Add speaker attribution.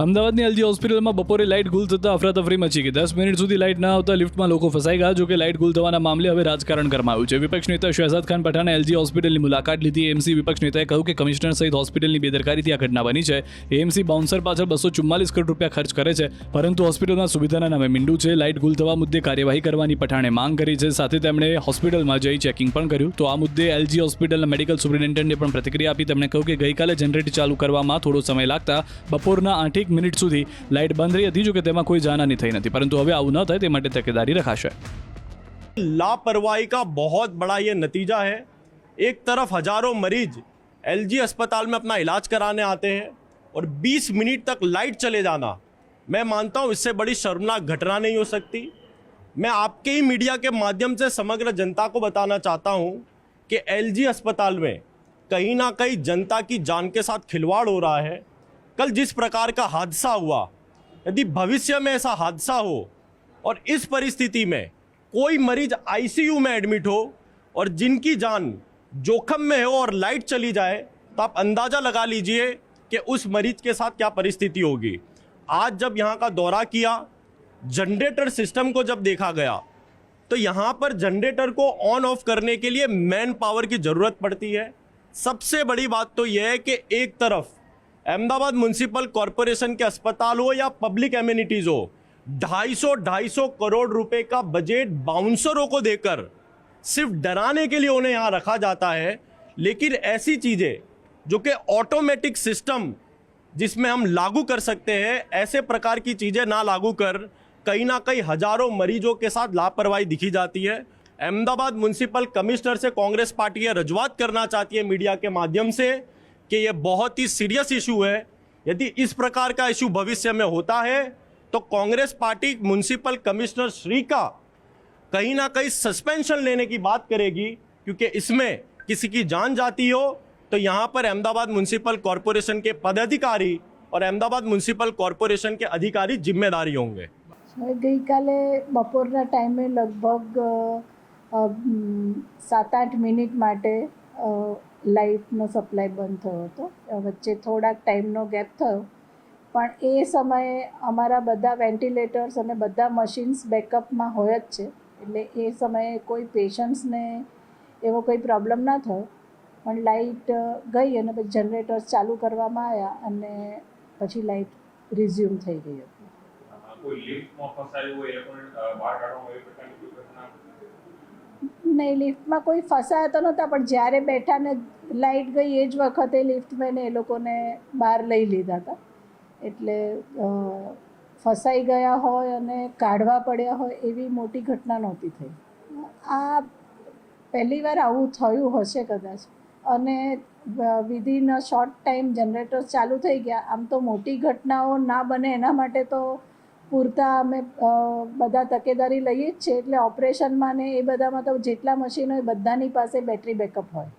Speaker 1: અમદાવાદની એલજી હોસ્પિટલમાં બપોરે લાઇટ ગુલ થતાં અફરાતફરી મચી ગઈ. 10 મિનિટ સુધી લાઇટ ન આવતા લિફ્ટમાં લોકો ફસાઈ ગયા. જો કે લાઇટ ગુલ થવાના મામલે હવે રાજકારણ ગરમાયું છે. વિપક્ષ નેતા શહેજાદ ખાન પઠાણે એલજી હોસ્પિટલની મુલાકાત લીધી. એએમસી વિપક્ષ નેતાએ કહ્યું કે કમિશનર સહિત હોસ્પિટલની બેદરકારીથી આ ઘટના બની છે. એએમસી બાઉન્સર પાછળ 244 કરોડ રૂપિયા ખર્ચ કરે છે, પરંતુ હોસ્પિટલમાં સુવિધાના નામે મીંડું છે. લાઇટ ગુલ થવા મુદ્દે કાર્યવાહી કરવાની પઠાણે માંગ કરી છે. સાથે તેમણે હોસ્પિટલમાં જઈ ચેકિંગ પણ કર્યું. તો આ મુદ્દે એલજી હોસ્પિટલના મેડિકલ સુપ્રિન્ટેન્ડન્ટે પણ પ્રતિક્રિયા આપી. તેમણે કહ્યું કે ગઈકાલે જનરેટર ચાલુ કરવામાં થોડો સમય લાગતા બપોરના 8 મિનિટ સુધી લાઇટ બંધ રહી હતી. જો કે તેમાં કોઈ જાનહાની થઈ નથી, પરંતુ હવે આવું ન થાય તે માટે તકેદારી રખાશે.
Speaker 2: लापरवाही का बहुत बड़ा ये नतीजा है. एक तरफ हजारों मरीज एलजी अस्पताल में अपना इलाज कराने आते हैं और 20 मिनट तक लाइट चले जाना, मैं मानता हूँ इससे बड़ी शर्मनाक घटना नहीं हो सकती. मैं आपके ही मीडिया के माध्यम से समग्र जनता को बताना चाहता हूँ कि एलजी अस्पताल में कहीं ना कहीं जनता की जान के साथ खिलवाड़ हो रहा है. कल जिस प्रकार का हादसा हुआ, यदि भविष्य में ऐसा हादसा हो और इस परिस्थिति में कोई मरीज आईसीयू में एडमिट हो और जिनकी जान जोखिम में हो और लाइट चली जाए, तो आप अंदाज़ा लगा लीजिए कि उस मरीज के साथ क्या परिस्थिति होगी. आज जब यहाँ का दौरा किया, जनरेटर सिस्टम को जब देखा गया, तो यहाँ पर जनरेटर को ऑन ऑफ करने के लिए मैन पावर की ज़रूरत पड़ती है. सबसे बड़ी बात तो यह है कि एक तरफ अहमदाबाद म्यूनसिपल कॉरपोरेशन के अस्पताल हो या पब्लिक एमिनिटीज़ हो, 250 करोड़ रुपए का बजट बाउंसरों को देकर सिर्फ डराने के लिए उन्हें यहाँ रखा जाता है. लेकिन ऐसी चीज़ें जो कि ऑटोमेटिक सिस्टम जिसमें हम लागू कर सकते हैं, ऐसे प्रकार की चीज़ें ना लागू कर कहीं ना कहीं हजारों मरीजों के साथ लापरवाही दिखी जाती है. अहमदाबाद म्यूनसिपल कमिश्नर से कांग्रेस पार्टी ये रजूआत करना चाहती है मीडिया के माध्यम से कि ये बहुत ही सीरियस इशू है. यदि इस प्रकार का इशू भविष्य में होता है तो Congress party municipal commissioner Shri का कहीं ना कहीं सस्पेंशन लेने की बात करेगी, क्योंकि इसमें किसी की जान जाती हो तो यहाँ पर अहमदाबाद म्यूनसिपल कॉरपोरेशन के पदाधिकारी और अहमदाबाद म्यूनसिपल कॉरपोरेशन के अधिकारी जिम्मेदारी होंगे.
Speaker 3: गई काले बपोरना टाइमे लगभग 7-8 મિનિટ માટે લાઇટનો સપ્લાય બંધ થયો હતો. વચ્ચે થોડાક ટાઈમનો ગેપ થયો, પણ એ સમયે અમારા બધા વેન્ટિલેટર્સ અને બધા મશીન્સ બેકઅપમાં હોય જ છે, એટલે એ સમયે કોઈ પેશન્ટ્સને એવો કોઈ પ્રોબ્લેમ ના થયો. પણ લાઇટ ગઈ અને પછી જનરેટર્સ ચાલુ કરવામાં આવ્યા અને પછી લાઇટ રિઝ્યુમ થઈ ગઈ હતી.
Speaker 4: કોઈ લિફ્ટમાં ફસાયું હોય એ પણ બહાર કાઢવામાં એ પ્રકારની કોઈ ઘટના?
Speaker 3: નહીં, લિફ્ટમાં કોઈ ફસાયા તો નહોતા, પણ જ્યારે બેઠા ને લાઇટ ગઈ એ જ વખતે લિફ્ટમેને એ લોકોને બહાર લઈ લીધા હતા. એટલે ફસાઈ ગયા હોય અને કાઢવા પડ્યા હોય એવી મોટી ઘટના નહોતી થઈ. આ પહેલી વાર આવું થયું હશે કદાચ, અને within a short time generators ચાલુ થઈ ગયા. આમ તો મોટી ઘટનાઓ ના બને એના માટે તો પૂરતા અમે બધા તકેદારી લઈએ જ છીએ. એટલે ઓપરેશનમાં ને એ બધામાં તો જેટલા મશીન હોય બધાની પાસે બેટરી બેકઅપ હોય.